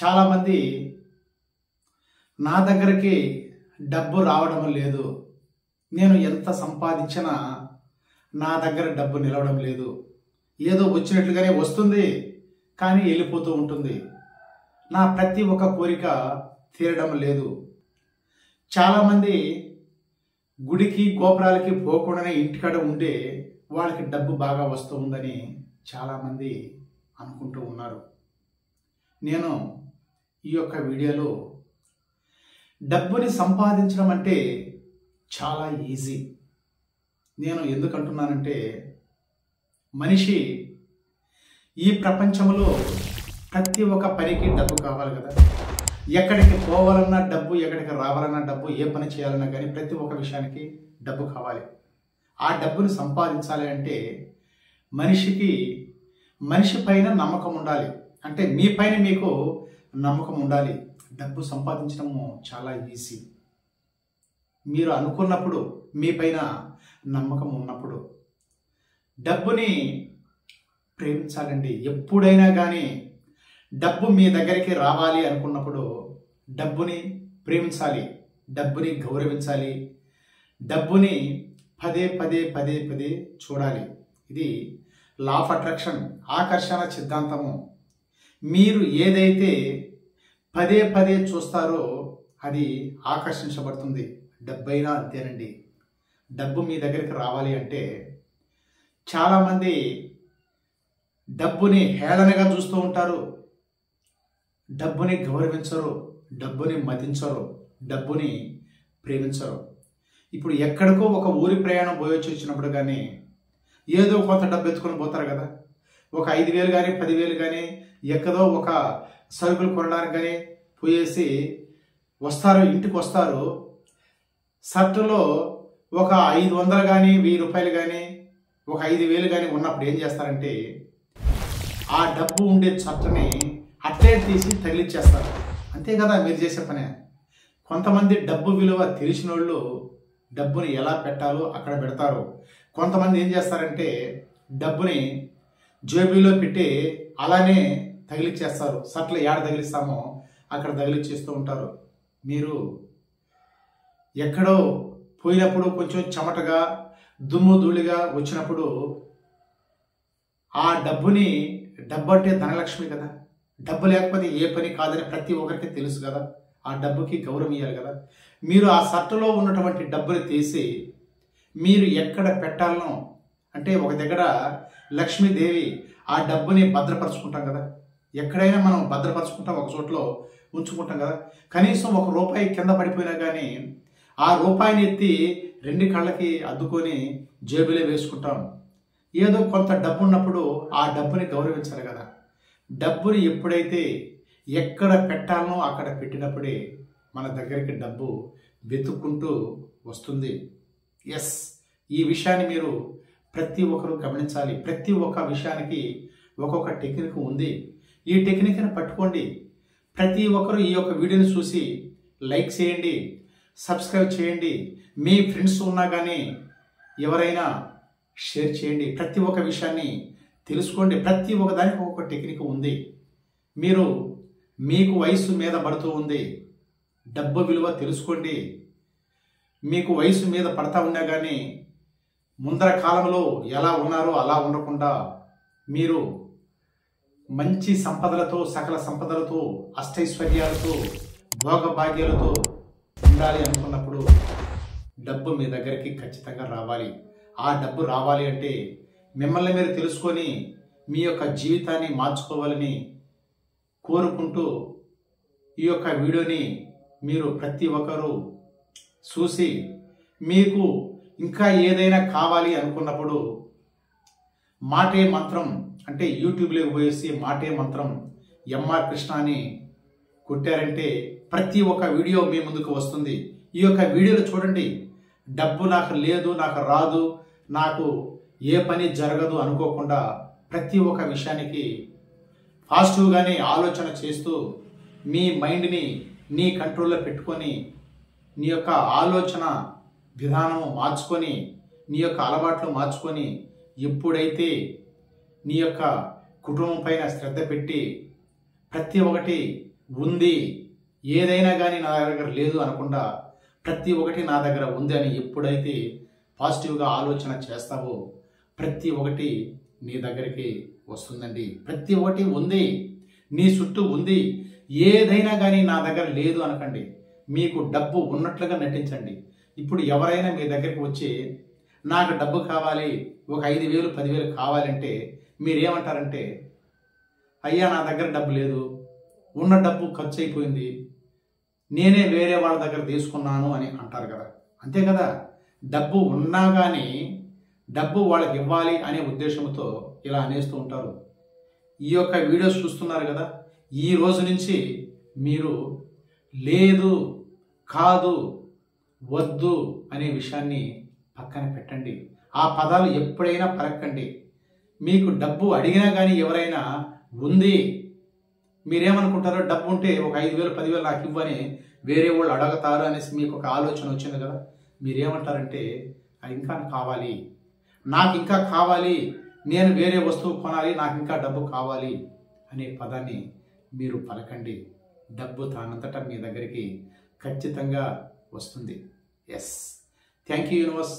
చాలామంది నా దగ్గరికి డబ్బు రావడం లేదు, నేను ఎంత సంపాదించినా నా దగ్గర డబ్బు నిలవడం లేదు, ఏదో వచ్చినట్లుగానే వస్తుంది కానీ వెళ్ళిపోతూ ఉంటుంది, నా ప్రతి ఒక్క కోరిక తీరడం లేదు. చాలామంది గుడికి గోపురాలకి పోకుండానే ఇంటికాడ ఉండే వాళ్ళకి డబ్బు బాగా వస్తూ ఉందని చాలామంది అనుకుంటూ ఉన్నారు. నేను ఈ యొక్క వీడియోలో డబ్బుని సంపాదించడం అంటే చాలా ఈజీ. నేను ఎందుకంటున్నానంటే మనిషి ఈ ప్రపంచంలో ప్రతి ఒక్క పనికి డబ్బు కావాలి కదా. ఎక్కడికి పోవాలన్నా డబ్బు, ఎక్కడికి రావాలన్నా డబ్బు, ఏ పని చేయాలన్నా కానీ ప్రతి ఒక్క విషయానికి డబ్బు కావాలి. ఆ డబ్బుని సంపాదించాలి అంటే మనిషి పైన నమ్మకం ఉండాలి. అంటే మీ పైన మీకు నమ్మకం ఉండాలి. డబ్బు సంపాదించడము చాలా ఈజీ. మీరు అనుకున్నప్పుడు, మీ పైన నమ్మకం ఉన్నప్పుడు డబ్బుని ప్రేమించాలండి. ఎప్పుడైనా కానీ డబ్బు మీ దగ్గరికి రావాలి అనుకున్నప్పుడు డబ్బుని ప్రేమించాలి, డబ్బుని గౌరవించాలి, డబ్బుని పదే పదే పదే పదే చూడాలి. ఇది లా ఆఫ్ అట్రాక్షన్, ఆకర్షణ సిద్ధాంతము. మీరు ఏదైతే పదే పదే చూస్తారో అది ఆకర్షించబడుతుంది. డబ్బైనా అంతేనండి. డబ్బు మీ దగ్గరికి రావాలి అంటే చాలామంది డబ్బుని హేళనగా చూస్తూ ఉంటారు, డబ్బుని గౌరవించరు, డబ్బుని మదించరు, డబ్బుని ప్రేమించరు. ఇప్పుడు ఎక్కడికో ఒక ఊరి ప్రయాణం పోయొచ్చి వచ్చినప్పుడు కానీ ఏదో కొంత డబ్బు ఎత్తుకొని పోతారు కదా. ఒక 5,000 కానీ 10,000 కానీ ఎక్కడో ఒక సరుకులు కొనడానికి కానీ పోయేసి వస్తారు, ఇంటికి వస్తారు. షర్టులో ఒక 500 కానీ 1000 రూపాయలు కానీ ఒక 5,000 కానీ ఉన్నప్పుడు ఏం చేస్తారంటే ఆ డబ్బు ఉండే షర్టుని అట్లే తీసి తగిలిచ్చేస్తారు. అంతే కదా మీరు చేసే పనే. కొంతమంది డబ్బు విలువ తెలిసిన వాళ్ళు డబ్బుని ఎలా పెట్టాలో అక్కడ పెడతారు. కొంతమంది ఏం చేస్తారంటే డబ్బుని జేబులో పెట్టి అలానే తగిలిచ్చేస్తారు. షర్ట్లు ఏడ తగిలిస్తామో అక్కడ తగిలిచ్చేస్తూ ఉంటారు. మీరు ఎక్కడో పోయినప్పుడు కొంచెం చెమటగా దుమ్ము ధూళిగా వచ్చినప్పుడు ఆ డబ్బుని, డబ్బు అంటే ధనలక్ష్మి కదా, డబ్బు లేకపోతే ఏ పని కాదని ప్రతి ఒక్కరికి తెలుసు కదా. ఆ డబ్బుకి గౌరవం ఇవ్వాలి కదా. మీరు ఆ షర్టులో ఉన్నటువంటి డబ్బుని తీసి మీరు ఎక్కడ పెట్టాలనో, అంటే ఒక దగ్గర లక్ష్మీదేవి ఆ డబ్బుని భద్రపరుచుకుంటాం కదా. ఎక్కడైనా మనం భద్రపరుచుకుంటాం, ఒక చోట్లో ఉంచుకుంటాం కదా. కనీసం ₹1 కింద పడిపోయినా కానీ ఆ రూపాయిని ఎత్తి 2 కళ్ళకి అద్దుకొని జేబులో వేసుకుంటాం. ఏదో కొంత డబ్బు ఉన్నప్పుడు ఆ డబ్బుని గౌరవించాలి కదా. డబ్బుని ఎప్పుడైతే ఎక్కడ పెట్టాలనో అక్కడ పెట్టినప్పుడే మన దగ్గరికి డబ్బు వెతుక్కుంటూ వస్తుంది. ఎస్, ఈ విషయాన్ని మీరు ప్రతి ఒక్కరూ గమనించాలి. ప్రతి ఒక్క విషయానికి ఒక్కొక్క టెక్నిక్ ఉంది. ఈ టెక్నిక్ని పట్టుకోండి. ప్రతి ఒక్కరూ ఈ యొక్క వీడియోని చూసి లైక్ చేయండి, సబ్స్క్రైబ్ చేయండి. మీ ఫ్రెండ్స్ ఉన్నా కానీ ఎవరైనా షేర్ చేయండి. ప్రతి ఒక్క విషయాన్ని తెలుసుకోండి. ప్రతి ఒక్క దానికి ఒక్కొక్క టెక్నిక్ ఉంది. మీకు వయసు మీద పడుతూ ఉంది, డబ్బు విలువ తెలుసుకోండి. మీకు వయసు మీద పడతా ఉన్నా కానీ ముందర కాలంలో ఎలా ఉన్నారో అలా ఉండకుండా మీరు మంచి సంపదలతో, సకల సంపదలతో, అష్టైశ్వర్యాలతో, భోగభాగ్యాలతో ఉండాలి అనుకున్నప్పుడు డబ్బు మీ దగ్గరికి ఖచ్చితంగా రావాలి. ఆ డబ్బు రావాలి అంటే మిమ్మల్ని మీరు తెలుసుకొని మీ యొక్క జీవితాన్ని మార్చుకోవాలని కోరుకుంటూ ఈ యొక్క వీడియోని మీరు ప్రతి ఒక్కరూ చూసి మీకు ఇంకా ఏదైనా కావాలి అనుకున్నప్పుడు మాటే మంత్రం, అంటే యూట్యూబ్లోకి పోయేసి మాటే మంత్రం ఎంఆర్ కృష్ణ అని కొట్టారంటే ప్రతి ఒక్క వీడియో మీ ముందుకు వస్తుంది. ఈ యొక్క వీడియోలు చూడండి. డబ్బు నాకు లేదు, నాకు రాదు, నాకు ఏ పని జరగదు అనుకోకుండా ప్రతి ఒక్క విషయానికి పాజిటివ్గానే ఆలోచన చేస్తూ మీ మైండ్ని నీ కంట్రోల్లో పెట్టుకొని నీ యొక్క ఆలోచన విధానం మార్చుకొని నీ యొక్క అలవాట్లు మార్చుకొని ఎప్పుడైతే నీ యొక్క కుటుంబం పైన శ్రద్ధ పెట్టి ప్రతి ఒక్కటి ఉంది, ఏదైనా కానీ నా దగ్గర లేదు అనకుండా ప్రతి ఒక్కటి నా దగ్గర ఉంది అని ఎప్పుడైతే పాజిటివ్గా ఆలోచన చేస్తావో ప్రతి ఒక్కటి నీ దగ్గరికి వస్తుందండి. ప్రతి ఒక్కటి ఉంది, నీ చుట్టూ ఉంది. ఏదైనా కానీ నా దగ్గర లేదు అనకండి. మీకు డబ్బు ఉన్నట్లుగా నటించండి. ఇప్పుడు ఎవరైనా మీ దగ్గరికి వచ్చి నాకు డబ్బు కావాలి, ఒక 5,000 10,000 కావాలంటే మీరేమంటారంటే, అయ్యా నా దగ్గర డబ్బు లేదు, ఉన్న డబ్బు ఖర్చు అయిపోయింది, నేనే వేరే వాళ్ళ దగ్గర తీసుకున్నాను అని అంటారు కదా. అంతే కదా, డబ్బు ఉన్నా కానీ డబ్బు వాళ్ళకి ఇవ్వాలి అనే ఉద్దేశంతో ఇలా అనేస్తూ ఉంటారు. ఈ యొక్క వీడియోస్ చూస్తున్నారు కదా, ఈ రోజు నుంచి మీరు లేదు, కాదు, వద్దు అనే విషయాన్ని పక్కన పెట్టండి. ఆ పదాలు ఎప్పుడైనా పలకండి. మీకు డబ్బు అడిగినా కానీ ఎవరైనా ఉంది, మీరేమనుకుంటారో డబ్బు ఉంటే ఒక 5,000 10,000 నాకు ఇవ్వని వేరే వాళ్ళు అడుగుతారు అనేసి మీకు ఒక ఆలోచన వచ్చింది కదా. మీరేమంటారంటే ఇంకా కావాలి, నాకు ఇంకా కావాలి, నేను వేరే వస్తువు కొనాలి, నాకు ఇంకా డబ్బు కావాలి అనే పదాన్ని మీరు పలకండి. డబ్బు తానంతటా మీ దగ్గరికి ఖచ్చితంగా వస్తుంది. Yes, thank you universe.